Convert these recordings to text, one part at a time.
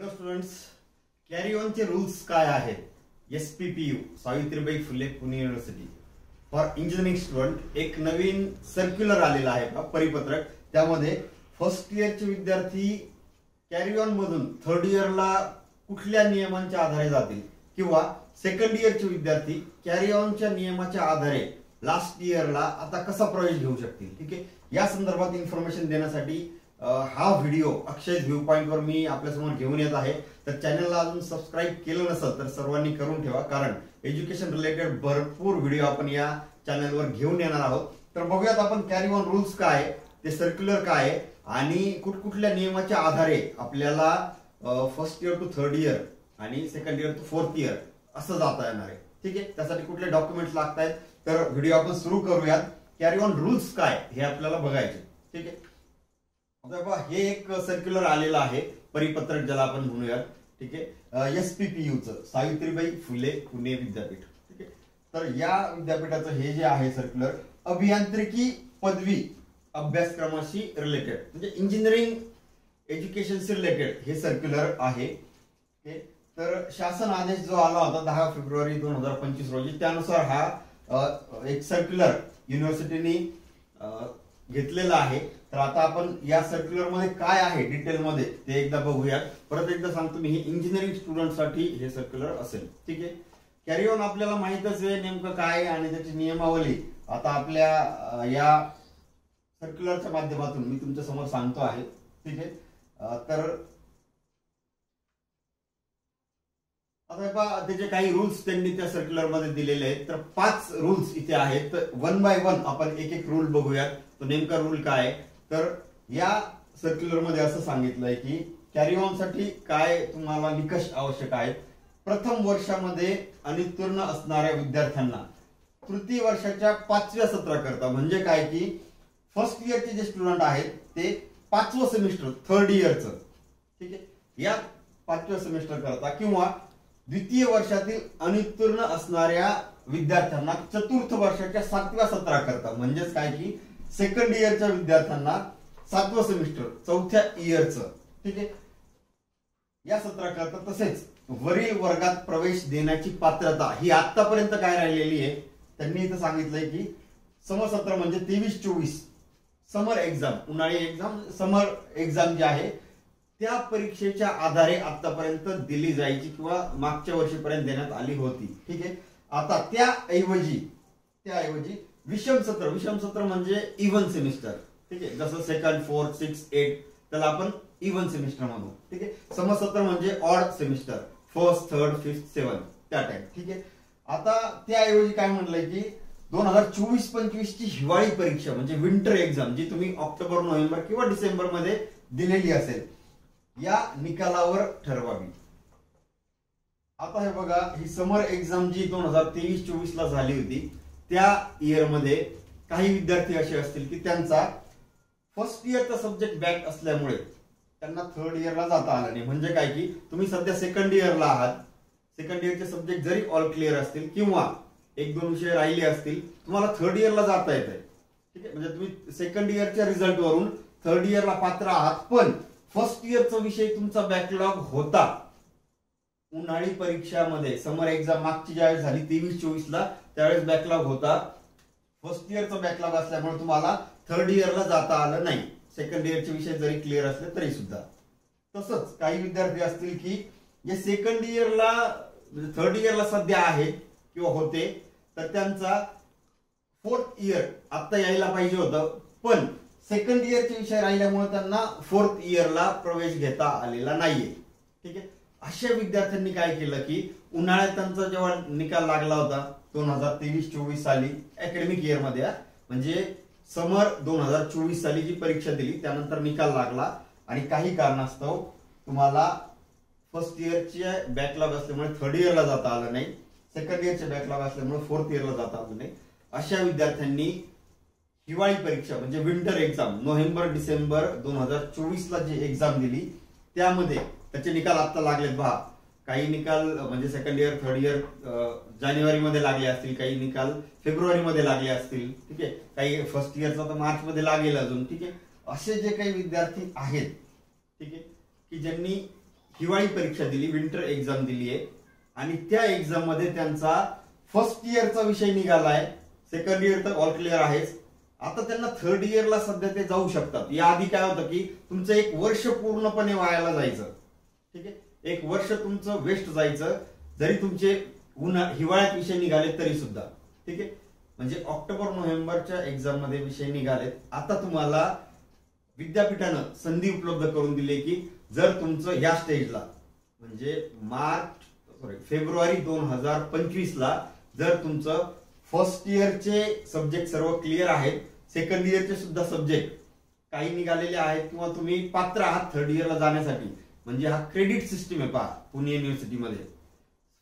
Hello students, carry on चे rules काय आहेत? SPPU Savitribai Phule Pune university for engineering student एक नवीन सर्क्युलर आलेला आहे का परिपत्रक. त्यामध्ये फर्स्ट इयरचे विद्यार्थी कॅरी ऑन मधून थर्ड इयरला कुठल्या नियमांच्या आधारे जातील किंवा सेकंड इयरचे विद्यार्थी कॅरी ऑनच्या नियमाच्या आधारे लास्ट इयरला आता कसा प्रवेश घेऊ शकतील. ठीक आहे, या संदर्भात इन्फॉर्मेशन देण्यासाठी हा व्हिडिओ अक्षय व्ह्यू पॉइंट वर मी आपल्यासमोर घेऊन येत आहे. तर चॅनलला अजून सबस्क्राईब केलं नसेल तर सर्वांनी करून ठेवा, कारण एज्युकेशन रिलेटेड भरपूर व्हिडिओ आपण या चॅनलवर घेऊन येणार आहोत. तर बघूयात आपण कॅरी ऑन रूल्स काय, ते सर्क्युलर काय आणि कुठकुठल्या नियमाच्या आधारे आपल्याला first year to third year आणि second year to fourth year असं जाता येणार आहे. ठीक आहे, त्यासाठी कुठले डॉक्युमेंट्स लागत आहेत तर व्हिडिओ आपण सुरू करूयात. कॅरी ऑन रूल्स काय हे आपल्याला बघायचे. ठीक आहे, हे एक सर्क्युलर आलेलं आहे, परिपत्रक ज्याला आपण म्हणूयात. ठीक आहे, SPPU चं सावित्रीबाई फुले पुणे विद्यापीठ. ठीक आहे, तर या विद्यापीठाचं हे जे आहे सर्क्युलर अभियांत्रिकी पदवी अभ्यासक्रमाशी रिलेटेड म्हणजे इंजिनिअरिंग एज्युकेशनशी रिलेटेड हे सर्क्युलर आहे. तर शासन आदेश जो आला होता 10 फेब्रुवारी 2025 रोजी, त्यानुसार हा एक सर्क्युलर युनिव्हर्सिटीने घेतलेला आहे. तर आता आपण या सर्क्युलर मध्ये काय आहे डिटेल मध्ये ते एकदा बघूयात. परत एकदा सांगतो मी, हे इंजिनिअरिंग स्टुडंट साठी हे सर्क्युलर असेल. ठीक आहे, कॅरी ऑन आपल्याला माहितच आहे नेमकं काय आणि त्याची नियमावली आता आपल्या या सर्क्युलरच्या माध्यमातून मी तुमच्या समोर सांगतो आहे. ठीक आहे, तर आता त्याचे काही रूल्स त्यांनी त्या सर्क्युलर मध्ये दिलेले आहेत. तर 5 रूल्स इथे आहेत. वन बाय वन आपण एक एक रूल बघूयात. तो नेमका रूल काय आहे, तर या सर्क्युलर मध्ये असं सांगितलंय की कॅरी ऑन साठी काय तुम्हाला निकष आवश्यक आहेत. प्रथम वर्षामध्ये अनुत्तीर्ण असणाऱ्या विद्यार्थ्यांना तृतीय वर्षाच्या 5व्या सत्राकरता, म्हणजे काय की फर्स्ट इयरचे जे स्टुडंट आहेत ते 5वं सेमिस्टर थर्ड इयरचं, ठीक आहे, या 5व्या सेमिस्टर करता किंवा द्वितीय वर्षातील अनुत्तीर्ण असणाऱ्या विद्यार्थ्यांना चतुर्थ वर्षाच्या 7व्या सत्राकरता, म्हणजेच काय की सेकंड इयरच्या विद्यार्थ्यांना 7वं सेमिस्टर चौथ्या इयरचं, ठीक आहे, या सत्राकरता, तसेच वरील वर्गात प्रवेश देण्याची पात्रता ही आतापर्यंत काय राहिलेली आहे. त्यांनी इथं सांगितलंय की समसत्र म्हणजे 23-24 समर एक्झाम, उन्हाळी एक्झाम, समर एक्झाम जी आहे त्या परीक्षेच्या आधारे आतापर्यंत दिली जायची किंवा मागच्या वर्षीपर्यंत देण्यात आली होती. ठीक आहे, आता त्याऐवजी विषम सत्र म्हणजे इव्हन सेमिस्टर. ठीक आहे, जसं सेकंड, फोर्थ, 6, 8 त्याला आपण इव्हन सेमिस्टर म्हणू. ठीक आहे, समसत्र म्हणजे odd semester, first, third, fifth, 7 त्या टाइप. ठीक आहे, आता त्याऐवजी काय म्हणलंय की 2024-25 ची हिवाळी परीक्षा म्हणजे विंटर एक्झाम जी तुम्ही ऑक्टोबर, नोव्हेंबर किंवा डिसेंबर मध्ये दिलेली असेल या निकालावर ठरवावी. आता हे बघा, ही समर एक्झाम जी 2023-24 ला झाली होती त्या इयर मध्ये काही विद्यार्थी असे असतील की त्यांचा फर्स्ट इयरचा सब्जेक्ट बॅक असल्यामुळे त्यांना थर्ड इयरला जाता आलं नाही. म्हणजे काय की तुम्ही सध्या सेकंड इयरला आहात, सेकंड इयरचे सब्जेक्ट जरी ऑल क्लिअर असतील किंवा 1-2 विषय राहिले असतील, तुम्हाला थर्ड इयरला जाता येत आहे. ठीक आहे, म्हणजे तुम्ही सेकंड इयरच्या रिझल्ट वरून थर्ड इयरला पात्र आहात, पण फर्स्ट इयरचा विषय तुमचा बॅकलॉग होता उन्हाळी परीक्षामध्ये. समर एक्झाम मागची ज्यावेळेस झाली 23-24 ला त्यावेळेस बॅकलॉग होता. फर्स्ट इयरचा बॅकलॉग असल्यामुळे तुम्हाला थर्ड इयरला जाता आलं नाही, सेकंड इयरचे विषय जरी क्लिअर असले तरी सुद्धा. तसंच काही विद्यार्थी असतील की जे सेकंड इयरला म्हणजे थर्ड इयरला सध्या आहेत किंवा होते, तर त्यांचा फोर्थ इयर आता यायला पाहिजे होतं, पण सेकंड इयरचे विषय राहिल्यामुळे त्यांना फोर्थ इयरला प्रवेश घेता आलेला नाहीये. ठीक आहे, अशा विद्यार्थ्यांनी काय केलं की उन्हाळ्यात त्यांचा जेव्हा निकाल लागला होता 2023-24 साली अकॅडमिक इयर मध्ये, म्हणजे समर 2024 साली जी परीक्षा दिली त्यानंतर निकाल लागला आणि काही कारणास्तव तुम्हाला फर्स्ट इयरचे बॅकलॉग असल्यामुळे थर्ड इयरला जाता आलं नाही, सेकंड इयरचे बॅकलॉग असल्यामुळे फोर्थ इयरला जाता आलं नाही, अशा विद्यार्थ्यांनी हिवाळी परीक्षा म्हणजे विंटर एक्झाम नोव्हेंबर, डिसेंबर 2024 ला जी एक्झाम दिली त्यामध्ये त्याचे निकाल आता लागलेत. पहा, काही निकाल म्हणजे सेकंड इयर, थर्ड इयर जानेवारी मध्ये लागले असतील, काही निकाल फेब्रुवारी मध्ये लागले असतील. ठीक आहे, काही फर्स्ट इयरचा तर मार्च मध्ये लागेल अजून. ठीक आहे, असे जे काही विद्यार्थी आहेत, ठीक आहे, की ज्यांनी हिवाळी परीक्षा दिली, विंटर एक्झाम दिली आहे आणि त्या एक्झाम मध्ये त्यांचा फर्स्ट इयरचा विषय निघालाय, सेकंड इयर तर ऑल क्लिअर आहेच, आता त्यांना थर्ड इयरला सध्या ते जाऊ शकतात. याआधी काय होतं की तुमचं एक वर्ष पूर्णपणे वायाला जायचं, ठीक आहे, एक वर्ष तुमचं वेस्ट जायचं जरी तुमचे हिवाळ्यात विषय निघाले तरी सुद्धा, ठीक आहे. म्हणजे ऑक्टोबर नोव्हेंबरच्या एक्झाम मध्ये विषय निघालेत. आता तुम्हाला विद्यापीठानं संधी उपलब्ध करून दिली की जर तुमचं या स्टेजला म्हणजे फेब्रुवारी 2025 ला जर तुमचं फर्स्ट इयरचे सब्जेक्ट सर्व क्लिअर आहेत, सेकंड इयरचे सुद्धा सब्जेक्ट काही निघालेले आहेत किंवा तुम्ही पात्र आहात थर्ड इयरला जाण्यासाठी, म्हणजे हा क्रेडिट सिस्टीम आहे पहा पुणे युनिव्हर्सिटीमध्ये.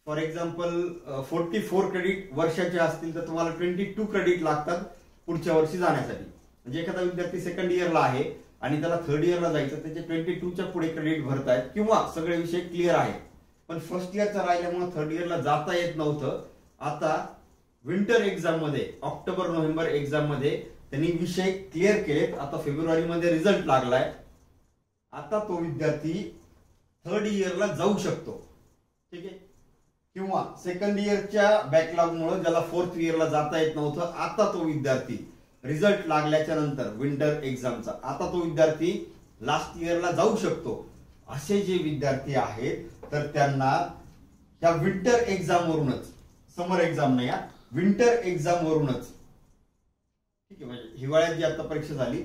फॉर एक्झाम्पल 44 क्रेडिट वर्षाचे असतील तर तुम्हाला 22 क्रेडिट लागतात पुढच्या वर्षी जाण्यासाठी. म्हणजे एखादा विद्यार्थी सेकंड इयरला आहे आणि त्याला थर्ड इयरला जायचं, त्याचे 22च्या पुढे क्रेडिट भरतायत किंवा सगळे विषय क्लिअर आहेत, पण फर्स्ट इयरचा राहिल्यामुळे थर्ड इयरला जाता येत नव्हतं. आता विंटर एक्झाम मध्ये ऑक्टोबर नोव्हेंबर एक्झाम मध्ये त्यांनी विषय क्लिअर केलेत. आता फेब्रुवारीमध्ये रिझल्ट लागलाय. आता तो विद्यार्थी थर्ड इयरला जाऊ शकतो, ठीक आहे. किंवा सेकंड इयरच्या बॅकलॉगमुळे ज्याला फोर्थ इयरला जाता येत नव्हतं, आता तो विद्यार्थी रिझल्ट लागल्याच्या नंतर विंटर एक्झामचा आता तो विद्यार्थी लास्ट इयरला जाऊ शकतो. असे जे विद्यार्थी आहेत तर त्यांना या विंटर एक्झाम वरूनच, समर एक्झाम नाही, विंटर एक्झाम वरूनच, ठीक आहे, म्हणजे हिवाळ्यात जी आता परीक्षा झाली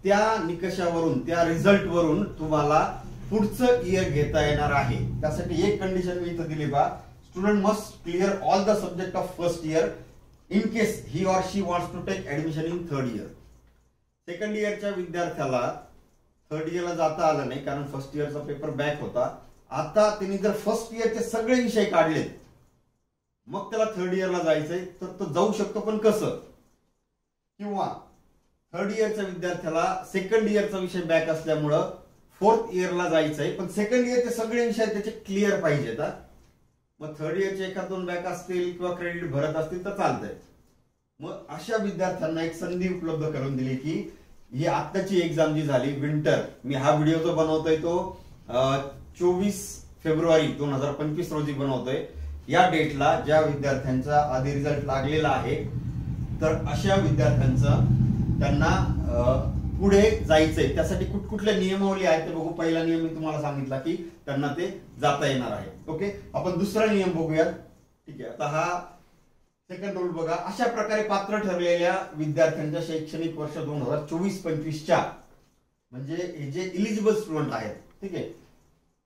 त्या निकषावरून, त्या रिझल्ट वरून तुम्हाला पुढचं इयर घेता येणार आहे. त्यासाठी एक कंडिशन मी इथं दिली बा, student must clear all the subject of first year in case he or she wants to take admission in third year. Second इयरच्या विद्यार्थ्याला थर्ड इयरला जाता आलं नाही कारण फर्स्ट इयरचा पेपर बॅक होता. आता त्यांनी जर फर्स्ट इयरचे सगळे विषय काढलेत मग त्याला थर्ड इयरला जायचंय तर तो जाऊ शकतो, पण कसं? किंवा थर्ड इयरच्या विद्यार्थ्याला सेकंड इयरचा विषय बॅक असल्यामुळं फोर्थ इयरला जायचंय, पण सेकंड इयरचे सगळे विषय त्याचे क्लिअर पाहिजेत. मग थर्ड इयरचे एखाद दोन बॅक असतील किंवा क्रेडिट भरत असतील तर चालतंय. मग अशा विद्यार्थ्यांना एक संधी उपलब्ध करून दिली की ही आत्ताची एक्झाम जी झाली विंटर, मी हा व्हिडिओ जो बनवतोय तो 24 फेब्रुवारी 2025 रोजी बनवतोय. या डेटला ज्या विद्यार्थ्यांचा आधी रिझल्ट लागलेला आहे तर अशा विद्यार्थ्यांचं त्यांना पुढे जायचंय, त्यासाठी कुठकुठल्या नियमावली आहेत ते बघू. पहिला नियम मी तुम्हाला सांगितला की त्यांना ते जाता येणार आहे. ओके, आपण दुसरा नियम बघूयात. ठीक आहे, आता हा सेकंड रूल बघा. अशा प्रकारे पात्र ठरलेल्या विद्यार्थ्यांच्या शैक्षणिक वर्ष 2024-25च्या म्हणजे हे जे इलिजिबल स्टुडंट आहेत, ठीक आहे,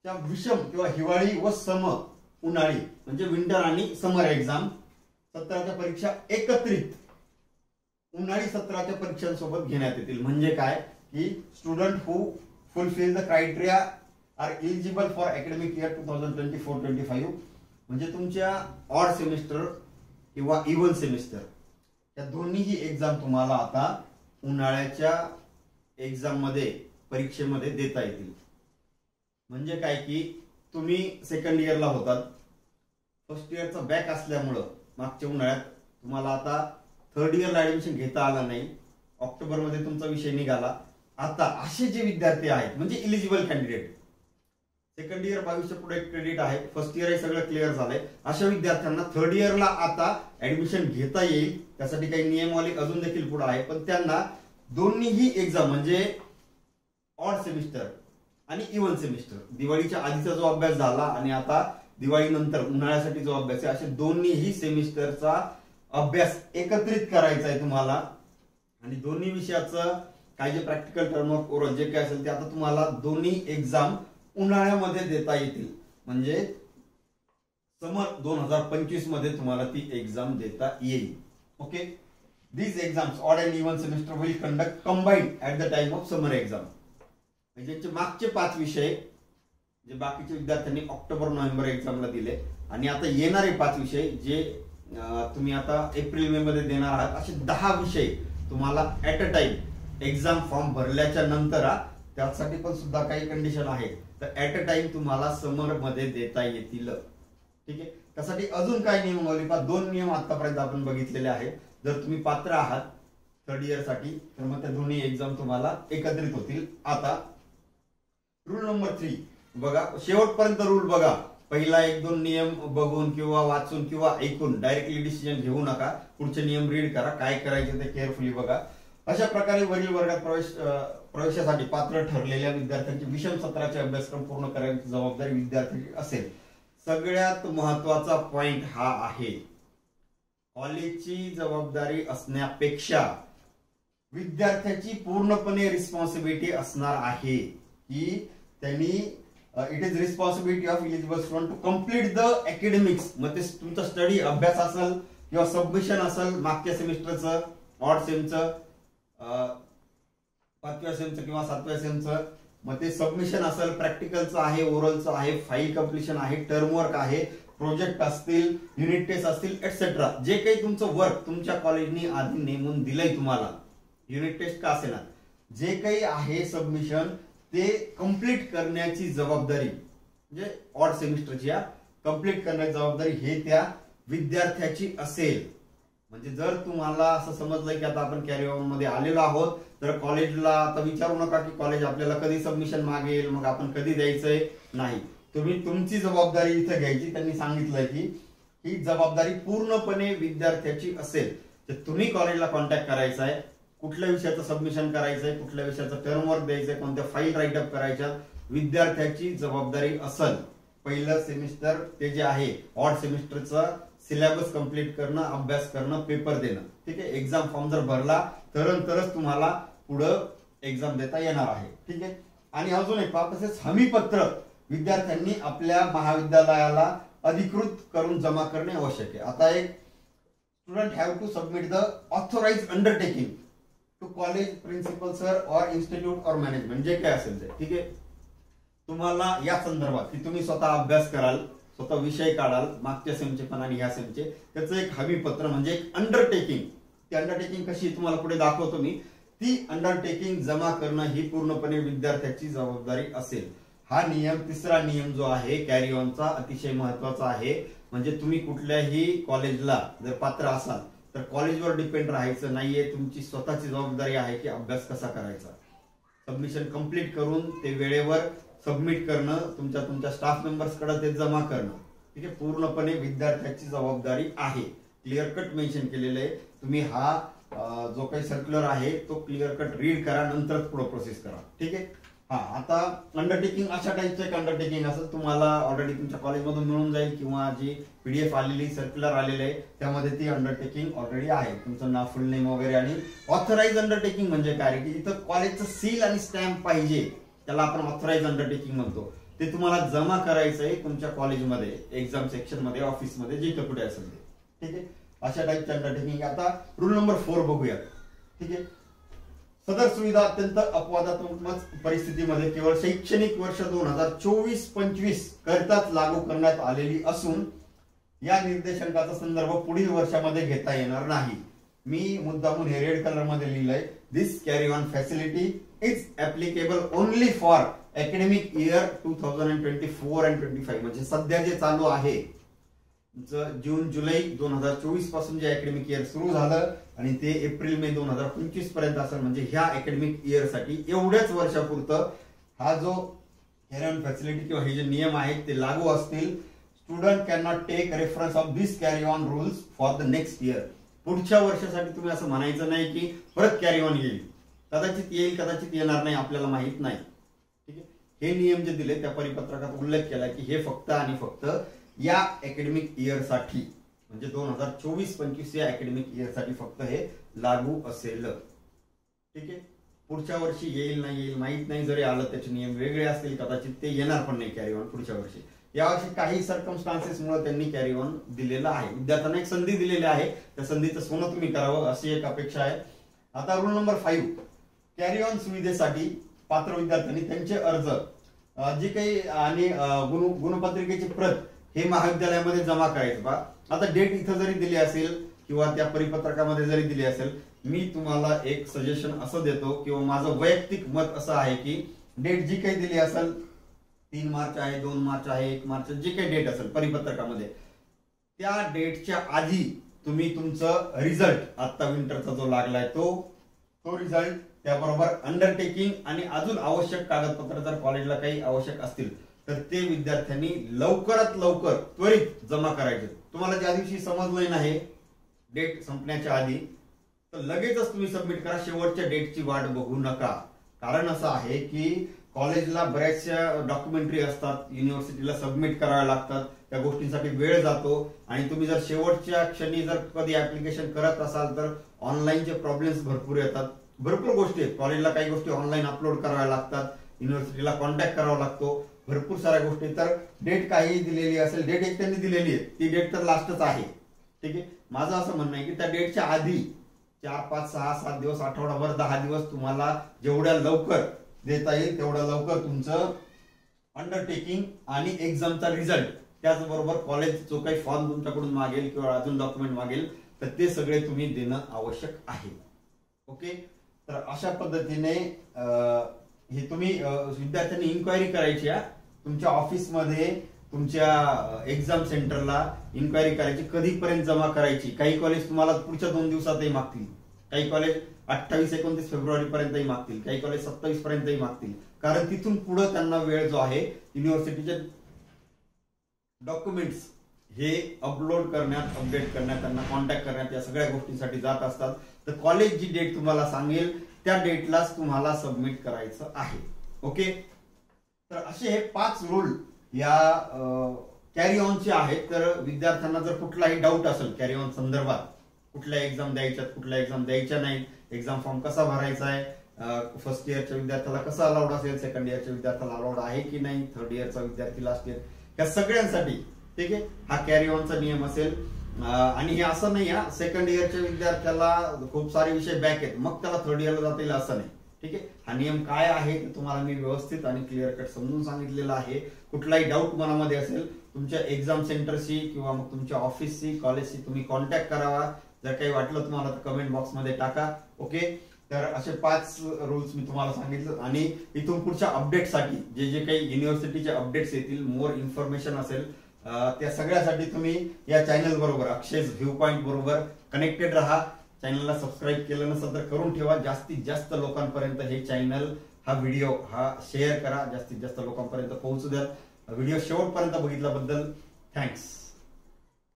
त्या विषम किंवा हिवाळी व सम उन्हाळी म्हणजे विंटर आणि समर एक्झाम सत्राच्या परीक्षा एकत्रित उन्हाळी सत्राच्या परीक्षांसोबत घेण्यात येतील. म्हणजे काय की student who fulfil the criteria are eligible for academic year 2024-25 म्हणजे तुमच्या ऑड सेमिस्टर किंवा इव्हन सेमिस्टर या दोन्हीही एक्झाम तुम्हाला आता उन्हाळ्याच्या एक्झाम मध्ये परीक्षेमध्ये देता येतील. म्हणजे काय की तुम्ही सेकंड इयरला होतात, फर्स्ट इयरचा बॅक असल्यामुळं मागच्या उन्हाळ्यात तुम्हाला आता थर्ड इयरला ऍडमिशन घेता आला नाही, ऑक्टोबर मध्ये तुमचा विषय निघाला. आता असे जे विद्यार्थी आहेत म्हणजे इलिजिबल कॅन्डिडेट, सेकंड इयर 22च्या पुढे क्रेडिट आहे, फर्स्ट इयर हे सगळं क्लिअर झालंय, अशा विद्यार्थ्यांना थर्ड इयरला आता ऍडमिशन घेता येईल. त्यासाठी काही नियमावली अजून देखील पुढे आहे, पण त्यांना दोन्हीही एक्झाम म्हणजे ऑड सेमिस्टर आणि इव्हन सेमिस्टर, दिवाळीच्या आधीचा जो अभ्यास झाला आणि आता दिवाळी नंतर उन्हाळ्यासाठी जो अभ्यास आहे, असे दोन्हीही सेमिस्टरचा अभ्यास एकत्रित करायचा आहे तुम्हाला. आणि दोन्ही विषयाचं काही जे प्रॅक्टिकल टर्मवर्क ओरल जे काय असेल ते आता तुम्हाला दोन्ही एक्झाम उन्हाळ्यामध्ये देता येतील. म्हणजे समर 2025 मध्ये तुम्हाला ती एक्झाम देता येईल. Okay, these exams odd and even semester will conduct combined at the time of summer exam. म्हणजे मागचे 5 विषय जे बाकीच्या विद्यार्थ्यांनी ऑक्टोबर नोव्हेंबर एक्झामला दिले आणि आता येणारे 5 विषय जे तुम्ही आता एप्रिल मे मध्ये देणार आहात, असे 10 विषय तुम्हाला at a time exam form भरल्याच्या नंतर, त्यासाठी पण सुद्धा काही कंडिशन आहे, तर ऍट अ टाइम तुम्हाला समर मध्ये देता येतील. ठीक आहे, त्यासाठी अजून काय नियमावली पहा. 2 नियम आतापर्यंत आपण बघितलेले आहेत. जर तुम्ही पात्र आहात थर्ड इयर साठी तर मग त्या दोन्ही एक्झाम तुम्हाला एकत्रित होतील. आता रूल नंबर 3, बघा शेवटपर्यंत रूल बघा. पहिला 1-2 नियम बघून किंवा वाचून किंवा ऐकून डायरेक्टली डिसिजन घेऊ नका. पुढचे नियम रीड करा, काय करायचे ते केअरफुली बघा. अशा प्रकारे वरील वर्गात प्रवेशासाठी पात्र ठरलेल्या विद्यार्थ्यांची विषम सत्राचे अभ्यासक्रम पूर्ण करण्याची जबाबदारी विद्यार्थ्यांची असेल. सगळ्यात महत्वाचा पॉइंट हा आहे, कॉलेजची जबाबदारी असण्यापेक्षा विद्यार्थ्याची पूर्णपणे रिस्पॉन्सिबिलिटी असणार आहे की त्यांनी it is responsibility of eligible student to complete the academics. मग ते तुमचा स्टडी अभ्यास असेल किंवा सबमिशन असेल मागच्या सेमिस्टरचं, ऑड सेमचं, 5व्या सेमचं किंवा 7व्या सेमचं, मग ते सबमिशन असेल, प्रॅक्टिकलचं आहे, ओरलचं आहे, फाईल कम्प्लिशन आहे, टर्म वर्क आहे, प्रोजेक्ट असतील, युनिट टेस्ट असतील एटसेट्रा. जे काही तुमचं वर्क तुमच्या कॉलेजनी आधी नेमून दिलंय तुम्हाला, युनिट टेस्ट का असेल, जे काही आहे सबमिशन ते कंप्लीट करण्याची जबाबदारी म्हणजे ऑड सेमिस्टरची कंप्लीट करण्याची जबाबदारी हे त्या विद्यार्थ्याची असेल. म्हणजे जर तुम्हाला असं समजलं की आता आपण कॅरी ऑन मध्ये आलेलो आहोत तर कॉलेजला आता विचारू नका की कॉलेज आपल्याला कधी सबमिशन मागेल, मग आपण कधी द्यायचंय. नाही, तुम्ही तुमची जबाबदारी इथं घ्यायची. त्यांनी सांगितलंय की ही जबाबदारी पूर्णपणे विद्यार्थ्याची असेल. तर तुम्ही कॉलेजला कॉन्टॅक्ट करायचा आहे, कुठल्या विषयाचं सबमिशन करायचंय, कुठल्या विषयाचं टर्म वर्क द्यायचंय, कोणत्या फाईल राईटअप करायच्या, विद्यार्थ्याची जबाबदारी असेल. पहिलं सेमिस्टर ते जे आहे ऑड सेमिस्टरचं सिलेबस कंप्लीट करणं, अभ्यास करणं, पेपर देणं. ठीक आहे, एक्झाम फॉर्म जर भरला तरच तुम्हाला पुढं एक्झाम देता येणार आहे. ठीक आहे. आणि अजून एक बाब, तसेच हमीपत्र विद्यार्थ्यांनी आपल्या महाविद्यालयाला अधिकृत करून जमा करणे आवश्यक आहे. आता एक student have to submit the authorise undertaking to college principal sir और इन्स्टिट्यूट और मॅनेजमेंट, जे काय असेल ते. ठीक आहे, तुम्हाला या संदर्भात की तुम्ही स्वतः अभ्यास कराल, स्वतः विषय काढाल, मागच्या सेमचे पण आणि ह्या सेमचे, त्याचं एक हमीपत्र म्हणजे एक अंडरटेकिंग. ती अंडरटेकिंग कशी तुम्हाला पुढे दाखवतो मी. ती अंडरटेकिंग जमा करणं ही पूर्णपणे विद्यार्थ्याची जबाबदारी असेल. हा नियम, तिसरा नियम जो आहे कॅरी ऑनचा, अतिशय महत्वाचा आहे. म्हणजे तुम्ही कुठल्याही कॉलेजला जर पात्र असाल तर कॉलेजवर डिपेंड राहायचं नाहीये. तुमची स्वतःची जबाबदारी आहे की अभ्यास कसा करायचा, सबमिशन कंप्लीट करून ते वेळेवर सबमिट करणं, तुमच्या स्टाफ मेंबर्स कडे ते जमा करणं. ठीक आहे, पूर्णपणे विद्यार्थ्याची जबाबदारी आहे. क्लिअर कट मेन्शन केलेलं आहे. तुम्ही हा जो काही सर्क्युलर आहे तो क्लिअर कट रीड करा, नंतरच पुढे प्रोसेस करा. ठीक आहे. हा, आता अंडरटेकिंग अशा टाईपचं एक अंडरटेकिंग असं तुम्हाला ऑलरेडी तुमच्या कॉलेजमधून मिळून जाईल किंवा जी PDF आलेली, सर्क्युलर आलेले आहे त्यामध्ये ती अंडरटेकिंग ऑलरेडी आहे. तुमचं नाव, फुल नेम वगैरे. आणि ऑथराइज अंडरटेकिंग म्हणजे काय की इथं कॉलेजचं सील आणि स्टॅम्प पाहिजे, त्याला आपण ऑथराइज अंडरटेकिंग म्हणतो. ते तुम्हाला जमा करायचं आहे तुमच्या कॉलेजमध्ये, एक्झाम सेक्शन मध्ये, ऑफिसमध्ये, जिथं कुठे असेल ते. ठीक आहे, अशा टाईपचे अंडरटेकिंग. आता रूल नंबर 4 बघूया. ठीक आहे, सदर सुविधा अत्यंत अपवादात्मक परिस्थितीमध्ये केवळ शैक्षणिक वर्ष 2024-25 करिताच लागू करण्यात आलेली असून या निर्देशांकाचा संदर्भ पुढील वर्षामध्ये घेता येणार नाही. मी मुद्दामून हे रेड कलर मध्ये लिहिलंय, this carry on facility is applicable only for academic year 2024 and 25. म्हणजे सध्या जे चालू आहे जून-जुलै 2024 पासून जे अकॅडमिक इयर सुरू झालं आणि ते एप्रिल-मे 2025 पर्यंत असेल. म्हणजे ह्या अकॅडमिक इयर साठी एवढ्याच वर्षापुरतं हा जो कॅरी ऑन फॅसिलिटी किंवा हे जे नियम आहेत ते लागू असतील. Student can not take reference of this carry on rules for the next year. पुढच्या वर्षासाठी तुम्ही असं म्हणायचं नाही की परत कॅरी ऑन येईल. कदाचित येईल, कदाचित येणार नाही, आपल्याला माहित नाही. ठीक आहे, हे नियम जे दिले त्या परिपत्रकात उल्लेख केला की हे फक्त आणि फक्त या अकॅडमिक इयर साठी म्हणजे 2024-25 या अकॅडमिक इयर साठी फक्त हे लागू असेल. ठीक आहे, पुढच्या वर्षी येईल नाही येईल माहित नाही. जरी आलं त्याचे नियम वेगळे असतील, कदाचित ते येणार पण नाही कॅरी ऑन पुढच्या वर्षी. यावर्षी काही सर्कमस्टान्सेसमुळे त्यांनी कॅरी ऑन दिलेलं आहे. विद्यार्थ्यांना एक संधी दिलेली आहे, त्या संधीचं सोनं तुम्ही करावं अशी एक अपेक्षा आहे. आता रूल नंबर 5, कॅरी ऑन सुविधेसाठी पात्र विद्यार्थ्यांनी त्यांचे अर्ज जे काही आणि गुणपत्रिकेची प्रत हे महाविद्यालयामध्ये जमा करायचं. बा आता डेट इथं जरी दिली असेल किंवा त्या परिपत्रकामध्ये जरी दिली असेल, मी तुम्हाला एक सजेशन असं देतो किंवा माझं वैयक्तिक मत असं आहे की डेट जी काही दिली असेल 3 मार्च आहे, 2 मार्च आहे, 1 मार्च, जे काही डेट असेल परिपत्रकामध्ये, त्या डेटच्या आधी तुम्ही तुमचं रिझल्ट आता विंटरचा जो लागलाय तो रिझल्ट, त्याबरोबर अंडरटेकिंग आणि अजून आवश्यक कागदपत्र जर कॉलेजला काही आवश्यक असतील तर ते विद्यार्थ्यांनी लवकरात लवकर त्वरित जमा करायचे. तुम्हाला ज्या दिवशी समजलं नाही डेट संपण्याच्या आधी तर लगेचच तुम्ही सबमिट करा. शेवटच्या डेटची वाट बघू नका. कारण असं आहे की कॉलेजला बऱ्याचशा डॉक्युमेंटरी असतात, युनिव्हर्सिटीला सबमिट कराव्या लागतात, त्या गोष्टींसाठी वेळ जातो आणि तुम्ही जर शेवटच्या क्षणी जर कधी ऍप्लिकेशन करत असाल तर ऑनलाईनचे प्रॉब्लेम्स भरपूर येतात. भरपूर गोष्टी आहेत. कॉलेजला काही गोष्टी ऑनलाईन अपलोड कराव्या लागतात, युनिव्हर्सिटीला कॉन्टॅक्ट करावा लागतो, भरपूर साऱ्या गोष्टी. तर डेट काही दिलेली असेल, डेट एक त्यांनी दिलेली आहे, ती डेट तर लास्टच आहे. ठीक आहे. माझं असं म्हणणं आहे की त्या डेटच्या आधी 4, 5, 6, 7 दिवस, आठवडाभर, 10 दिवस तुम्हाला जेवढ्या लवकर देता येईल तेवढ्या लवकर तुमचं अंडरटेकिंग आणि एक्झामचा रिझल्ट, त्याचबरोबर कॉलेज जो काही फॉर्म तुमच्याकडून मागेल किंवा अजून डॉक्युमेंट मागेल तर ते सगळे तुम्ही देणं आवश्यक आहे. ओके. तर अशा पद्धतीने हे तुम्ही विद्यार्थ्यांनी इन्क्वायरी करायची आहे. तुमच्या ऑफिसमध्ये, तुमच्या एक्झाम सेंटरला इन्क्वायरी करायची, कधीपर्यंत जमा करायची. काही कॉलेज तुम्हाला पुढच्या 2 दिवसातही मागतील, काही कॉलेज 28-29 फेब्रुवारी पर्यंतही मागतील, काही कॉलेज 27 पर्यंतही मागतील. कारण तिथून पुढे त्यांना वेळ जो आहे युनिव्हर्सिटीचे डॉक्युमेंट्स हे अपलोड करण्यात, अपडेट करण्यात, त्यांना कॉन्टॅक्ट करण्यात, या सगळ्या गोष्टींसाठी जात असतात. तर कॉलेज जी डेट तुम्हाला सांगेल त्या डेटलाच तुम्हाला सबमिट करायचं आहे. ओके. तर असे हे 5 रूल या कॅरी ऑनचे आहेत. तर विद्यार्थ्यांना जर कुठलाही डाऊट असेल कॅरी ऑन संदर्भात, कुठल्या एक्झाम द्यायच्यात, कुठल्या एक्झाम द्यायच्या नाही, एक्झाम फॉर्म कसा भरायचा आहे, फर्स्ट इयरच्या विद्यार्थ्याला कसा अलाउड असेल, सेकंड इयरच्या विद्यार्थ्याला अलाउड आहे की नाही, थर्ड इयरचा विद्यार्थी, लास्ट इयर, या सगळ्यांसाठी ठीक आहे हा कॅरी ऑनचा नियम असेल. आणि हे असं नाही हा सेकंड इयरच्या विद्यार्थ्याला खूप सारे विषय बॅक आहेत मग त्याला थर्ड इयरला जाता येईल असं नाही. ठीक आहे. हा नियम काय आहे ते तुम्हाला मी व्यवस्थित आणि क्लिअर कट समजून सांगितलेलं आहे. कुठलाही डाऊट मनामध्ये असेल तुमच्या एक्झाम सेंटरशी किंवा मग तुमच्या ऑफिसशी, कॉलेजशी तुम्ही कॉन्टॅक्ट करावा. जर काही वाटलं तुम्हाला तर कमेंट बॉक्समध्ये टाका. ओके. तर असे 5 रूल्स मी तुम्हाला सांगितलं आणि इथून पुढच्या अपडेटसाठी जे काही युनिव्हर्सिटीचे अपडेट्स येतील, मोर इन्फॉर्मेशन असेल, त्या सगळ्यासाठी तुम्ही या चॅनल बरोबर, अक्षय व्ह्यू पॉइंट बरोबर कनेक्टेड राहा. चॅनलला सबस्क्राईब केलं नसेल तर करून ठेवा. जास्तीत जास्त लोकांपर्यंत हे चॅनल, हा व्हिडिओ शेअर करा, जास्तीत जास्त लोकांपर्यंत पोहोचू द्या. व्हिडिओ शेवटपर्यंत बघितल्याबद्दल थँक्स.